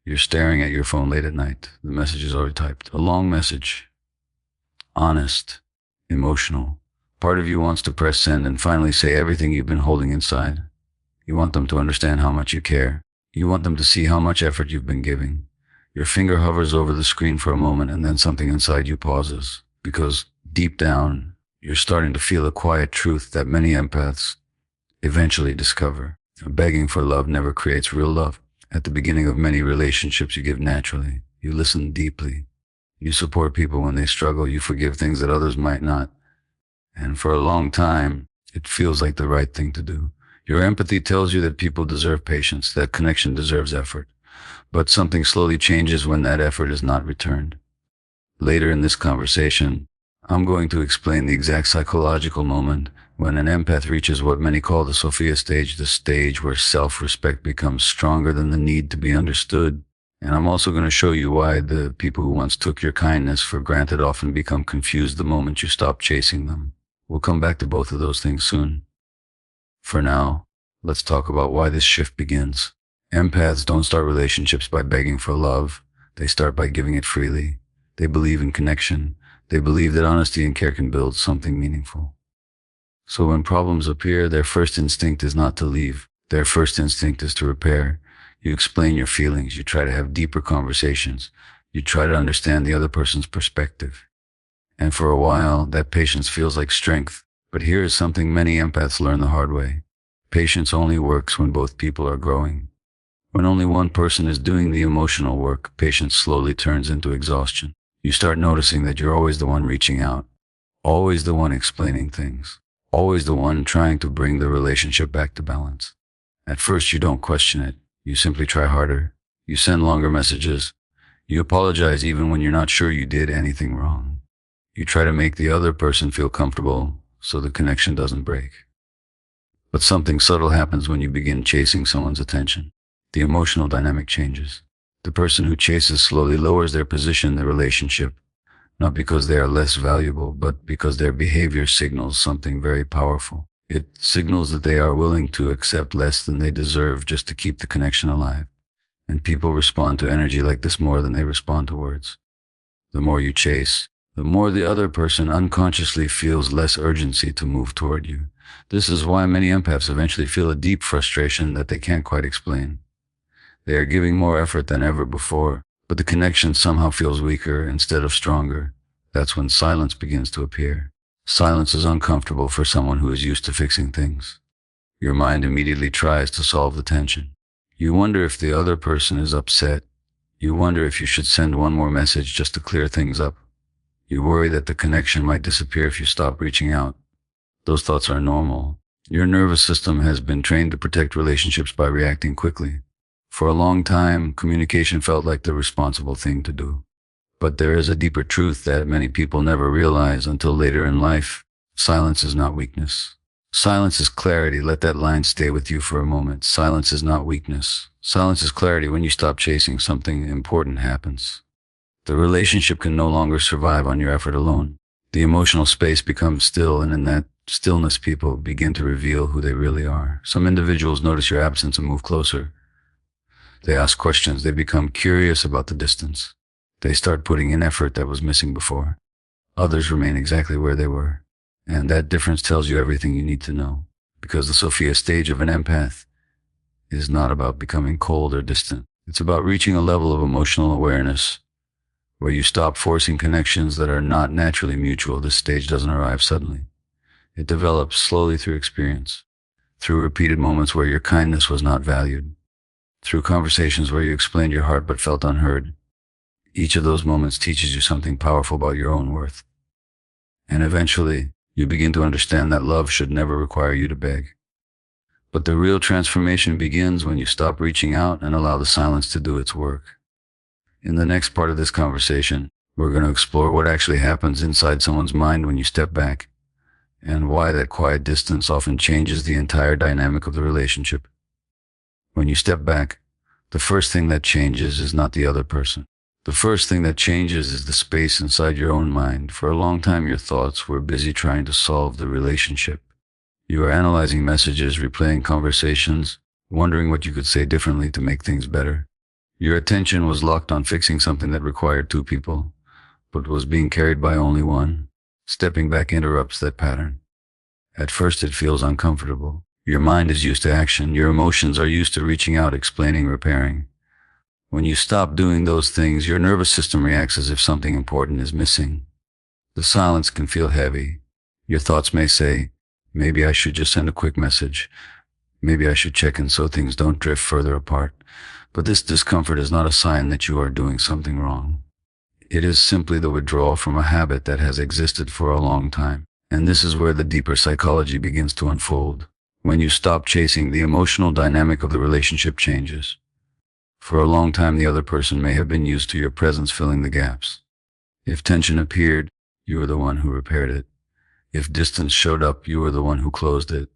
You're staring at your phone late at night. The message is already typed. A long message. Honest. Emotional. Part of you wants to press send and finally say everything you've been holding inside. You want them to understand how much you care. You want them to see how much effort you've been giving. Your finger hovers over the screen for a moment and then something inside you pauses. Because deep down, you're starting to feel a quiet truth that many empaths eventually discover. Begging for love never creates real love. At the beginning of many relationships, you give naturally. You listen deeply. You support people when they struggle. You forgive things that others might not. And for a long time, it feels like the right thing to do. Your empathy tells you that people deserve patience, that connection deserves effort. But something slowly changes when that effort is not returned. Later in this conversation, I'm going to explain the exact psychological moment when an empath reaches what many call the Sophia stage, the stage where self-respect becomes stronger than the need to be understood. And I'm also going to show you why the people who once took your kindness for granted often become confused the moment you stop chasing them. We'll come back to both of those things soon. For now, let's talk about why this shift begins. Empaths don't start relationships by begging for love. They start by giving it freely. They believe in connection. They believe that honesty and care can build something meaningful. So when problems appear, their first instinct is not to leave. Their first instinct is to repair. You explain your feelings. You try to have deeper conversations. You try to understand the other person's perspective. And for a while, that patience feels like strength. But here is something many empaths learn the hard way. Patience only works when both people are growing. When only one person is doing the emotional work, patience slowly turns into exhaustion. You start noticing that you're always the one reaching out, always the one explaining things, always the one trying to bring the relationship back to balance. At first, you don't question it. You simply try harder. You send longer messages. You apologize even when you're not sure you did anything wrong. You try to make the other person feel comfortable so the connection doesn't break. But something subtle happens when you begin chasing someone's attention. The emotional dynamic changes. The person who chases slowly lowers their position in the relationship, not because they are less valuable, but because their behavior signals something very powerful. It signals that they are willing to accept less than they deserve just to keep the connection alive. And people respond to energy like this more than they respond to words. The more you chase, the more the other person unconsciously feels less urgency to move toward you. This is why many empaths eventually feel a deep frustration that they can't quite explain. They are giving more effort than ever before, but the connection somehow feels weaker instead of stronger. That's when silence begins to appear. Silence is uncomfortable for someone who is used to fixing things. Your mind immediately tries to solve the tension. You wonder if the other person is upset. You wonder if you should send one more message just to clear things up. You worry that the connection might disappear if you stop reaching out. Those thoughts are normal. Your nervous system has been trained to protect relationships by reacting quickly. For a long time, communication felt like the responsible thing to do. But there is a deeper truth that many people never realize until later in life. Silence is not weakness. Silence is clarity. Let that line stay with you for a moment. Silence is not weakness. Silence is clarity. When you stop chasing, something important happens. The relationship can no longer survive on your effort alone. The emotional space becomes still, and in that stillness, people begin to reveal who they really are. Some individuals notice your absence and move closer. They ask questions. They become curious about the distance. They start putting in effort that was missing before. Others remain exactly where they were. And that difference tells you everything you need to know. Because the Sophia stage of an empath is not about becoming cold or distant. It's about reaching a level of emotional awareness where you stop forcing connections that are not naturally mutual. This stage doesn't arrive suddenly. It develops slowly through experience, through repeated moments where your kindness was not valued, through conversations where you explained your heart but felt unheard. Each of those moments teaches you something powerful about your own worth. And eventually, you begin to understand that love should never require you to beg. But the real transformation begins when you stop reaching out and allow the silence to do its work. In the next part of this conversation, we're going to explore what actually happens inside someone's mind when you step back, and why that quiet distance often changes the entire dynamic of the relationship. When you step back, the first thing that changes is not the other person. The first thing that changes is the space inside your own mind. For a long time, your thoughts were busy trying to solve the relationship. You were analyzing messages, replaying conversations, wondering what you could say differently to make things better. Your attention was locked on fixing something that required two people, but was being carried by only one. Stepping back interrupts that pattern. At first it feels uncomfortable. Your mind is used to action. Your emotions are used to reaching out, explaining, repairing. When you stop doing those things, your nervous system reacts as if something important is missing. The silence can feel heavy. Your thoughts may say, maybe I should just send a quick message. Maybe I should check in so things don't drift further apart. But this discomfort is not a sign that you are doing something wrong. It is simply the withdrawal from a habit that has existed for a long time. And this is where the deeper psychology begins to unfold. When you stop chasing, the emotional dynamic of the relationship changes. For a long time, the other person may have been used to your presence filling the gaps. If tension appeared, you were the one who repaired it. If distance showed up, you were the one who closed it.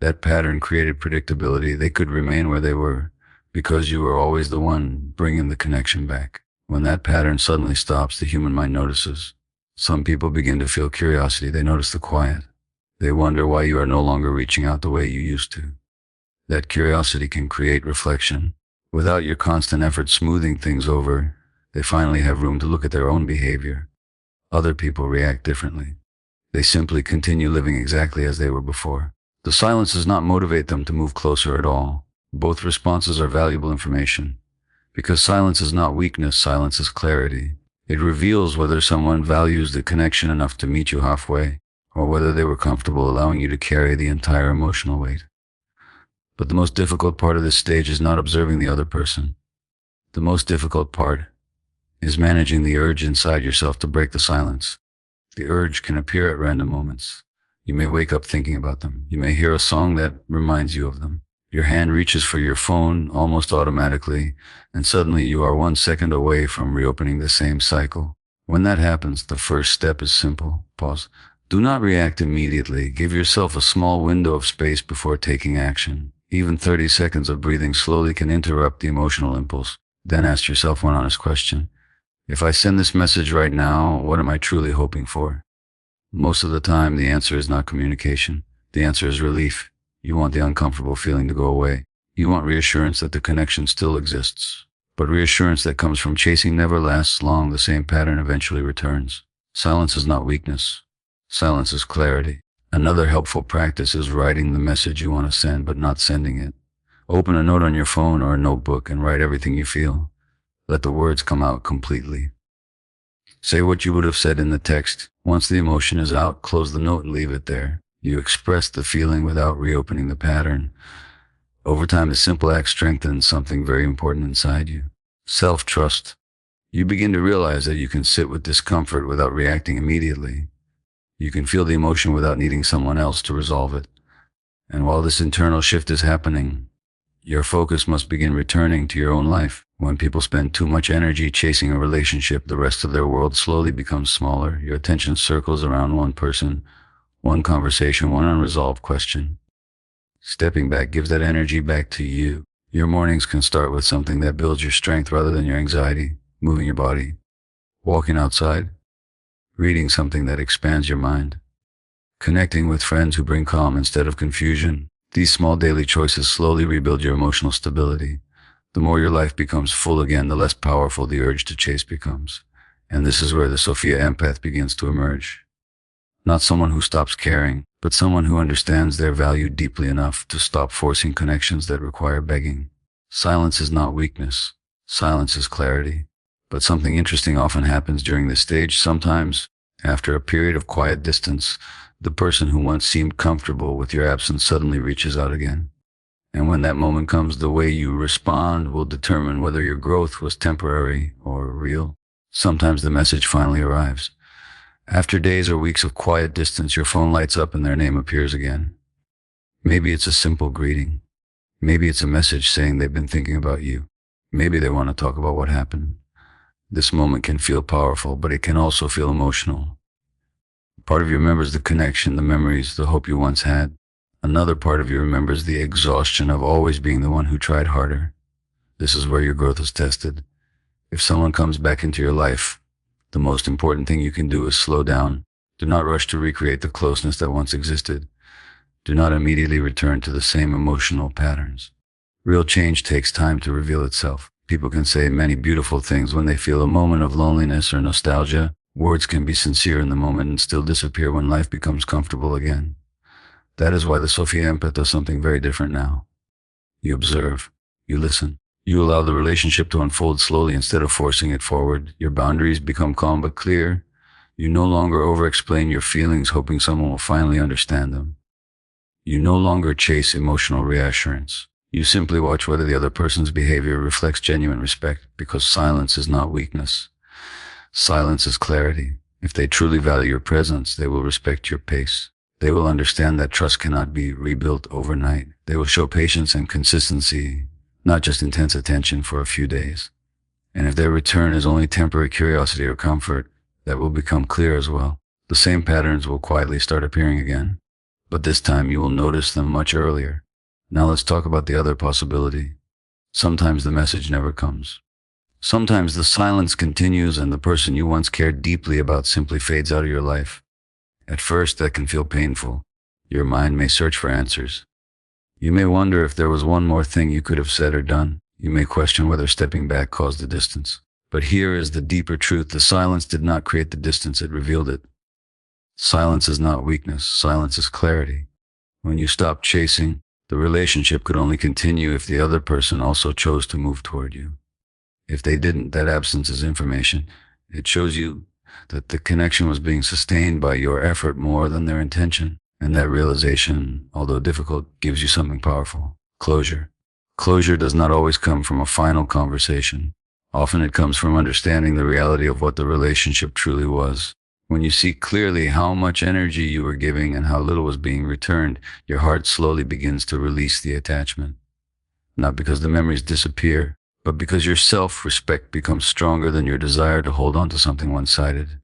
That pattern created predictability. They could remain where they were because you were always the one bringing the connection back. When that pattern suddenly stops, the human mind notices. Some people begin to feel curiosity. They notice the quiet. They wonder why you are no longer reaching out the way you used to. That curiosity can create reflection. Without your constant effort smoothing things over, they finally have room to look at their own behavior. Other people react differently. They simply continue living exactly as they were before. The silence does not motivate them to move closer at all. Both responses are valuable information. Because silence is not weakness, silence is clarity. It reveals whether someone values the connection enough to meet you halfway, or whether they were comfortable allowing you to carry the entire emotional weight. But the most difficult part of this stage is not observing the other person. The most difficult part is managing the urge inside yourself to break the silence. The urge can appear at random moments. You may wake up thinking about them. You may hear a song that reminds you of them. Your hand reaches for your phone almost automatically, and suddenly you are 1 second away from reopening the same cycle. When that happens, the first step is simple. Pause. Do not react immediately. Give yourself a small window of space before taking action. Even 30 seconds of breathing slowly can interrupt the emotional impulse. Then ask yourself one honest question. If I send this message right now, what am I truly hoping for? Most of the time, the answer is not communication. The answer is relief. You want the uncomfortable feeling to go away. You want reassurance that the connection still exists. But reassurance that comes from chasing never lasts long. The same pattern eventually returns. Silence is not weakness. Silence is clarity. Another helpful practice is writing the message you want to send, but not sending it. Open a note on your phone or a notebook and write everything you feel. Let the words come out completely. Say what you would have said in the text. Once the emotion is out, close the note and leave it there. You express the feeling without reopening the pattern. Over time, this simple act strengthens something very important inside you. Self-trust. You begin to realize that you can sit with discomfort without reacting immediately. You can feel the emotion without needing someone else to resolve it. And while this internal shift is happening, your focus must begin returning to your own life. When people spend too much energy chasing a relationship, the rest of their world slowly becomes smaller. Your attention circles around one person, one conversation, one unresolved question. Stepping back gives that energy back to you. Your mornings can start with something that builds your strength rather than your anxiety. Moving your body, walking outside, reading something that expands your mind, connecting with friends who bring calm instead of confusion. These small daily choices slowly rebuild your emotional stability. The more your life becomes full again, the less powerful the urge to chase becomes. And this is where the Sophia empath begins to emerge. Not someone who stops caring, but someone who understands their value deeply enough to stop forcing connections that require begging. Silence is not weakness. Silence is clarity. But something interesting often happens during this stage. Sometimes, after a period of quiet distance, the person who once seemed comfortable with your absence suddenly reaches out again. And when that moment comes, the way you respond will determine whether your growth was temporary or real. Sometimes the message finally arrives. After days or weeks of quiet distance, your phone lights up and their name appears again. Maybe it's a simple greeting. Maybe it's a message saying they've been thinking about you. Maybe they want to talk about what happened. This moment can feel powerful, but it can also feel emotional. Part of you remembers the connection, the memories, the hope you once had. Another part of you remembers the exhaustion of always being the one who tried harder. This is where your growth is tested. If someone comes back into your life, the most important thing you can do is slow down. Do not rush to recreate the closeness that once existed. Do not immediately return to the same emotional patterns. Real change takes time to reveal itself. People can say many beautiful things when they feel a moment of loneliness or nostalgia. Words can be sincere in the moment and still disappear when life becomes comfortable again. That is why the Sophia Empath does something very different now. You observe. You listen. You allow the relationship to unfold slowly instead of forcing it forward. Your boundaries become calm but clear. You no longer over-explain your feelings hoping someone will finally understand them. You no longer chase emotional reassurance. You simply watch whether the other person's behavior reflects genuine respect, because silence is not weakness. Silence is clarity. If they truly value your presence, they will respect your pace. They will understand that trust cannot be rebuilt overnight. They will show patience and consistency, not just intense attention for a few days. And if their return is only temporary curiosity or comfort, that will become clear as well. The same patterns will quietly start appearing again, but this time you will notice them much earlier. Now let's talk about the other possibility. Sometimes the message never comes. Sometimes the silence continues and the person you once cared deeply about simply fades out of your life. At first, that can feel painful. Your mind may search for answers. You may wonder if there was one more thing you could have said or done. You may question whether stepping back caused the distance. But here is the deeper truth. The silence did not create the distance, it revealed it. Silence is not weakness. Silence is clarity. When you stop chasing, the relationship could only continue if the other person also chose to move toward you. If they didn't, that absence is information. It shows you that the connection was being sustained by your effort more than their intention. And that realization, although difficult, gives you something powerful. Closure. Closure does not always come from a final conversation. Often it comes from understanding the reality of what the relationship truly was. When you see clearly how much energy you were giving and how little was being returned, your heart slowly begins to release the attachment. Not because the memories disappear, but because your self-respect becomes stronger than your desire to hold on to something one-sided.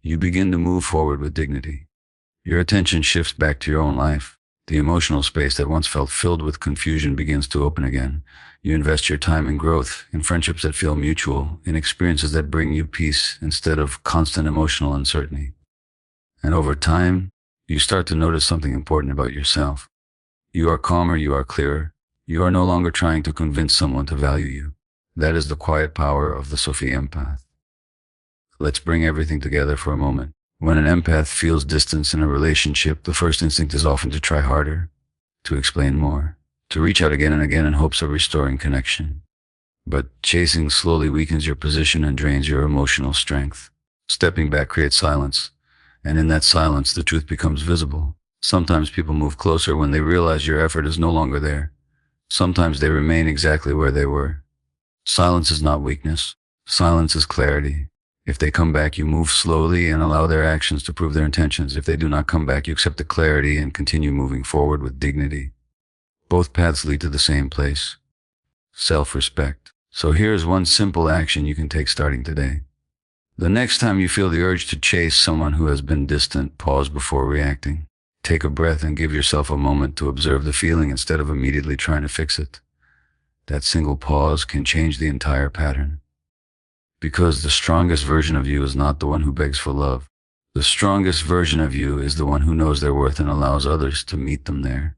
You begin to move forward with dignity. Your attention shifts back to your own life. The emotional space that once felt filled with confusion begins to open again. You invest your time in growth, in friendships that feel mutual, in experiences that bring you peace instead of constant emotional uncertainty. And over time, you start to notice something important about yourself. You are calmer, you are clearer. You are no longer trying to convince someone to value you. That is the quiet power of the Sophia Empath. Let's bring everything together for a moment. When an empath feels distance in a relationship, the first instinct is often to try harder, to explain more, to reach out again and again in hopes of restoring connection. But chasing slowly weakens your position and drains your emotional strength. Stepping back creates silence, and in that silence, the truth becomes visible. Sometimes people move closer when they realize your effort is no longer there. Sometimes they remain exactly where they were. Silence is not weakness. Silence is clarity. If they come back, you move slowly and allow their actions to prove their intentions. If they do not come back, you accept the clarity and continue moving forward with dignity. Both paths lead to the same place: self-respect. So here's one simple action you can take starting today. The next time you feel the urge to chase someone who has been distant, pause before reacting. Take a breath and give yourself a moment to observe the feeling instead of immediately trying to fix it. That single pause can change the entire pattern. Because the strongest version of you is not the one who begs for love. The strongest version of you is the one who knows their worth and allows others to meet them there.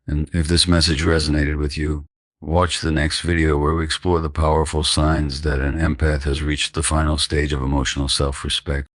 And if this message resonated with you, watch the next video where we explore the powerful signs that an empath has reached the final stage of emotional self-respect.